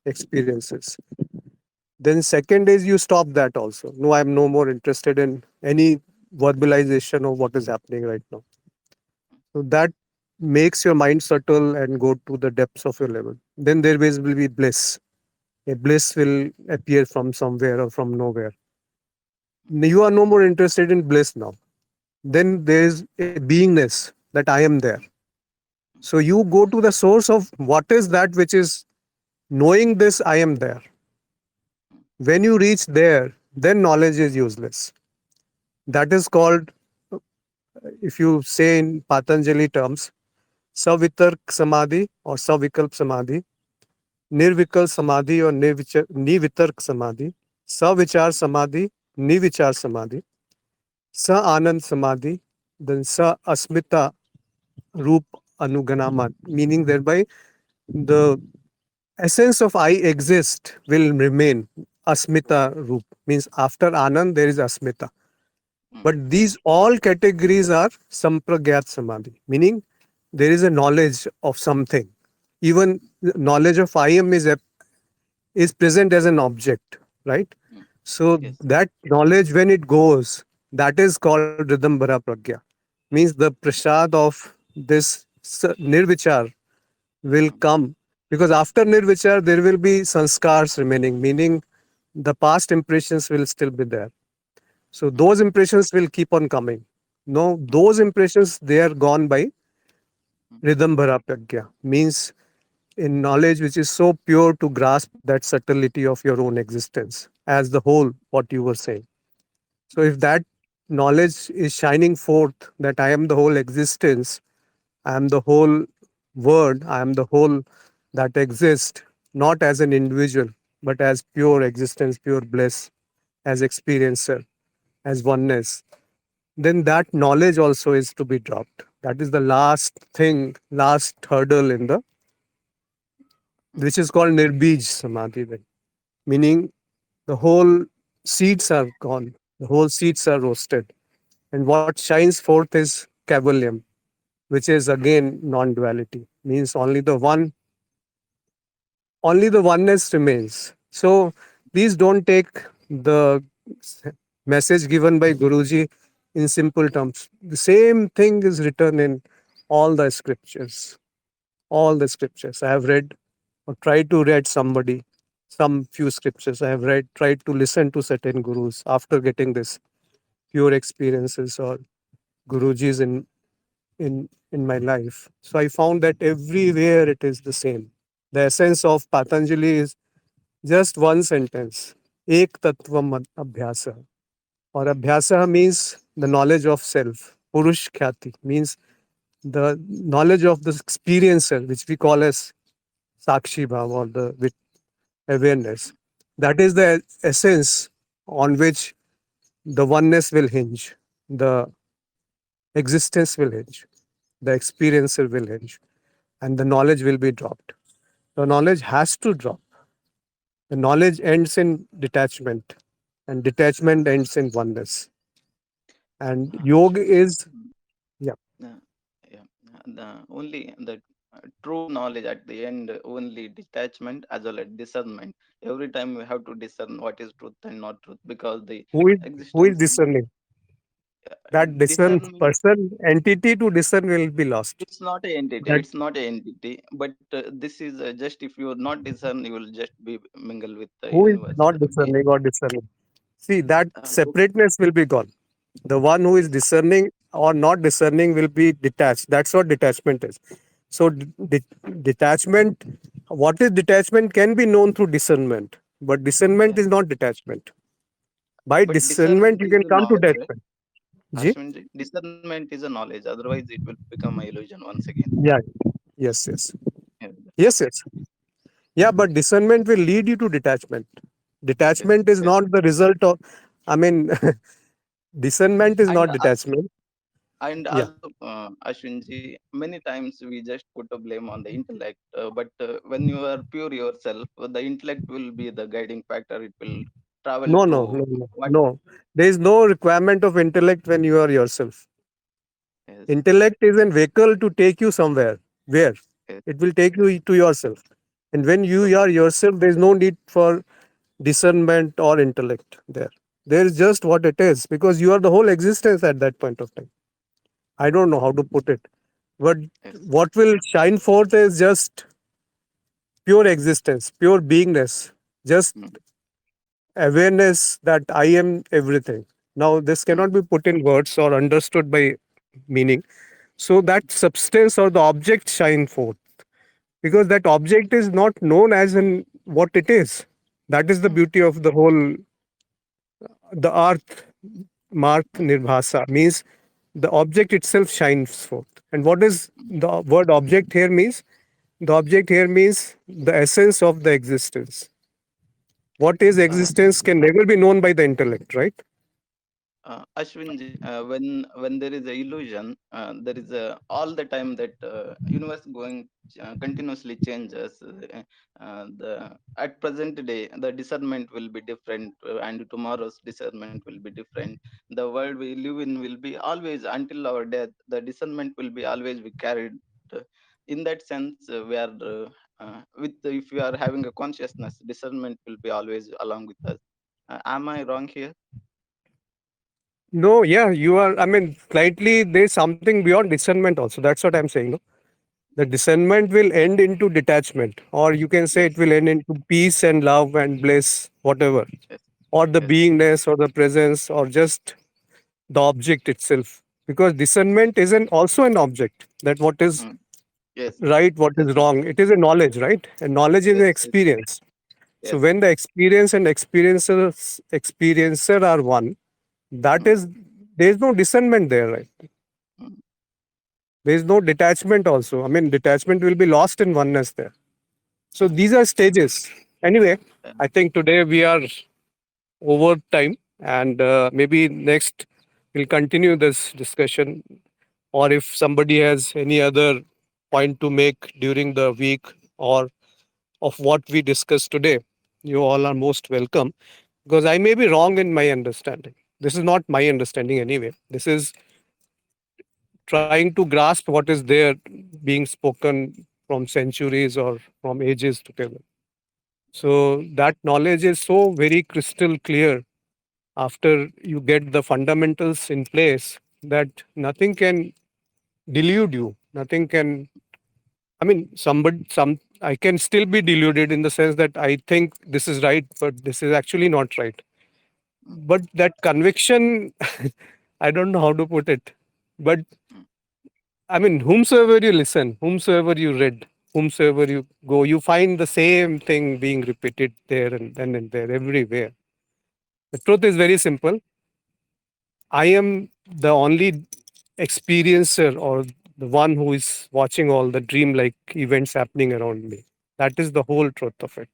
experiences. Then second is you stop that also. No, I'm no more interested in any verbalization of what is happening right now. So that makes your mind subtle and go to the depths of your level. Then there will be bliss. A bliss will appear from somewhere or from nowhere. You are no more interested in bliss now. Then there is a beingness that I am there. So you go to the source of what is that which is knowing this I am there. When you reach there, then knowledge is useless. That is called, if you say in Patanjali terms, Savitark Samadhi or Savikalp Samadhi, Nirvikal Samadhi or Nivitark Samadhi, Savichar Samadhi, Nivichar Samadhi, Sa Anand Samadhi, then Sa Asmita Roop Anuganama, meaning thereby the essence of I exist will remain. Asmita Roop means after Anand there is Asmita. mm, But these all categories are Sampragyat Samadhi, meaning there is a knowledge of something. Even knowledge of I am is present as an object, right? mm. So Yes. that knowledge, when it goes, that is called Ridambara Pragya. Means the prasad of this nirvichar will Mm, come, because after nirvichar there will be sanskars remaining, meaning the past impressions will still be there. So mm, those impressions will keep on coming. No, mm, those impressions they are gone by mm, Ridambara Pragya, means in knowledge which is so pure to grasp that subtlety of your own existence as the whole, what you were saying. So if that knowledge is shining forth that I am the whole existence, I am the whole word, I am the whole that exists, not as an individual, but as pure existence, pure bliss, as experiencer, as oneness, then that knowledge also is to be dropped. That is the last thing, last hurdle in the, mm, which is called Nirbij Samadhi, then, meaning the whole seeds are gone, the whole seeds are roasted. And what shines forth is Kaivalya, which is again non duality, means only the oneness remains. So please don't take the s- message given by Guruji in simple terms. The same thing is written in all the scriptures. All the scriptures. I have read or tried to read some few scriptures. I have read, tried to listen to certain gurus after getting this pure experiences or Gurujis in my life. So I found that everywhere it is the same. The essence of Patanjali is just one sentence. Ek tattvam abhyasa. Or abhyasa means the knowledge of self. Purush khyati means the knowledge of the experiencer, which we call as sakshi bhav or the with awareness. That is the essence on which the oneness will hinge, the existence will hinge, the experiencer will hinge, and the knowledge will be dropped. The knowledge has to drop. The knowledge ends in detachment, and detachment ends in oneness. And yoga is, mm, yeah, uh, yeah, the only the true knowledge at the end, only detachment as well as discernment. Every time we have to discern what is truth and not truth, because the who is who is existence, discerning? That discern discernment, person, entity to discern will be lost. it's not an entity, That it's not an entity, but this is just, if you are not discern, you will just be mingle with the who is universe. not Okay. discerning or discerning? See, that Okay. separateness will be gone. The one who is Yes. discerning or not discerning will be detached. That's what detachment is. So, detachment, what is detachment can be known through discernment, but discernment Yeah. is not detachment. By But discernment discernment, you is can a come to knowledge, right? detachment. Ji? Ashwinji, discernment is a knowledge. Otherwise, it will become a illusion once again. Yeah. Yes, yes. Yeah. Yes, yes. Yeah, but discernment will lead you to detachment. Yes. Detachment is Yes. not the result of, I mean, discernment is And not detachment. Yeah. also, Ashwinji, many times we just put a blame on the intellect. But when you are pure yourself, the intellect will be the guiding factor. It will travel No, no, to no, no, what? no. There is no requirement of intellect when you are yourself. Yes. Intellect is a vehicle to take you somewhere. Where? Yes. It will take Yes. you to yourself. And when you So are yourself, there is no need for discernment or intellect there. There is just what it is because you are the whole existence at that point of time. I don't know how to put it. But yes. what will shine forth is just pure existence, pure beingness, just Mm, awareness that I am everything. Now, this mm, cannot be put in words or understood by meaning. So, that substance or the object shine forth because that object is not known as in what it is. That is the mm, beauty of the whole, the art, Marth mm, Nirbhasa means the object itself shines forth. And what is mm. the word object here means? The object here means the essence of the existence. What is Uh, existence can never be known by the intellect, right? Ashwinji, when there is a illusion, there is a all the time that universe going continuously changes. The at present day, the discernment will be different, and tomorrow's discernment will be different. The world we live in will be always until our death. The discernment will be always be carried. uh, In that sense, we are with if we are having a consciousness, discernment will be always along with us. Am I wrong here? No, yeah, you are. I mean, slightly there's something beyond discernment also. That's what I'm saying. No? The discernment will end into detachment, or you can say it Yes. will end into peace and love and bliss, whatever, Yes. or the Yes. beingness or the presence or just the object itself. Because discernment is also an object that what is Mm. Yes. right, what is Yes. wrong. It is a knowledge, right? And knowledge is an Yes. Yes. experience. So Yes. when the experience and experiencer are one, that Mm. is there is no discernment there, right? Mm. There is no detachment also. I mean, detachment will be lost in oneness there. So these are stages. Anyway, Yeah. I think today we are over time, and maybe next we'll continue this discussion. Or if somebody has any other point to make during the week or of what we discussed today, you all are most welcome, because I may be wrong in my understanding. This is not my understanding anyway. This is trying to grasp what is there being spoken from centuries or from ages together. So that knowledge is so very crystal clear after you get the fundamentals in place that nothing can delude you. Nothing can, I mean, I can still be deluded in the sense that I think this is right, but this is actually not right. Mm, But that conviction, I don't know how to put it. But mm, I mean, whomsoever you listen, whomsoever you read, whomsoever you go, you find the same thing being repeated there and then and there, everywhere. The truth is very simple. I am the only experiencer or the one who is watching all the dream like events happening around me. That is the whole truth of it.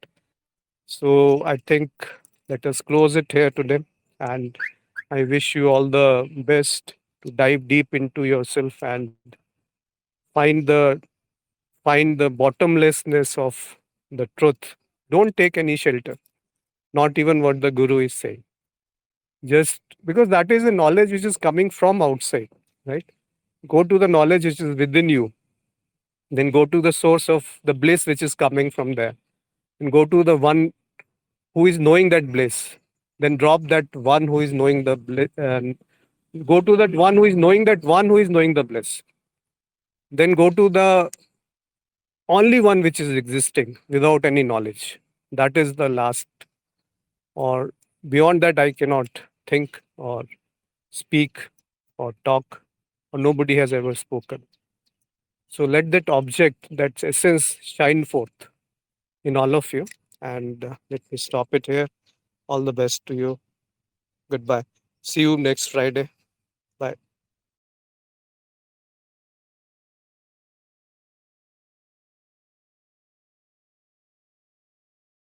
So I think let us close it here today. And I wish you all the best to dive deep into yourself and find the find the bottomlessness of the truth. Don't take any shelter, not even what the guru is saying. Just because that is a knowledge which is coming from outside, right? Go to the knowledge which is within you, then go to the source of the bliss which is coming from there, and go to the one who is knowing that bliss. Then drop that one who is knowing the bliss, and go to that one who is knowing that one who is knowing the bliss. Then go to the only one which is existing without any knowledge. That is the last, or beyond that, I cannot think or speak or talk, or nobody has ever spoken. So let that object, that essence, shine forth in all of you. And let me stop it here. All the best to you. Goodbye. See you next Friday.